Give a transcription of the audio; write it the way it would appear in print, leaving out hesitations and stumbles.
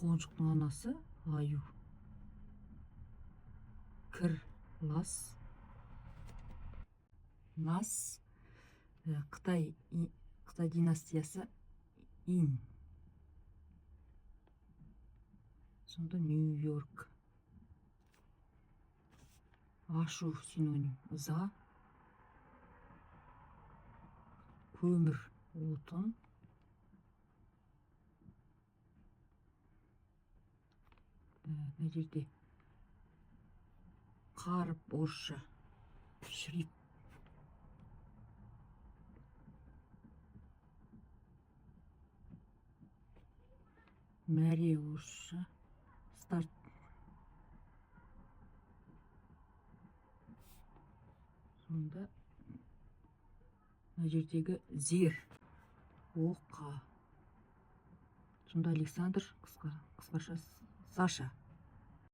Қонжықтың анасы аю. Кір, лас. Нас. Қытай династиясы ин. Сонда Нью-Йорк. Ашу синоним ыза. Көмір, отын. Мына жерде қаріп орысша шрифт. Мәре орысша старт. Сонда мына жердегі зер, оқа. Сонда Александр, қысқаша Саша.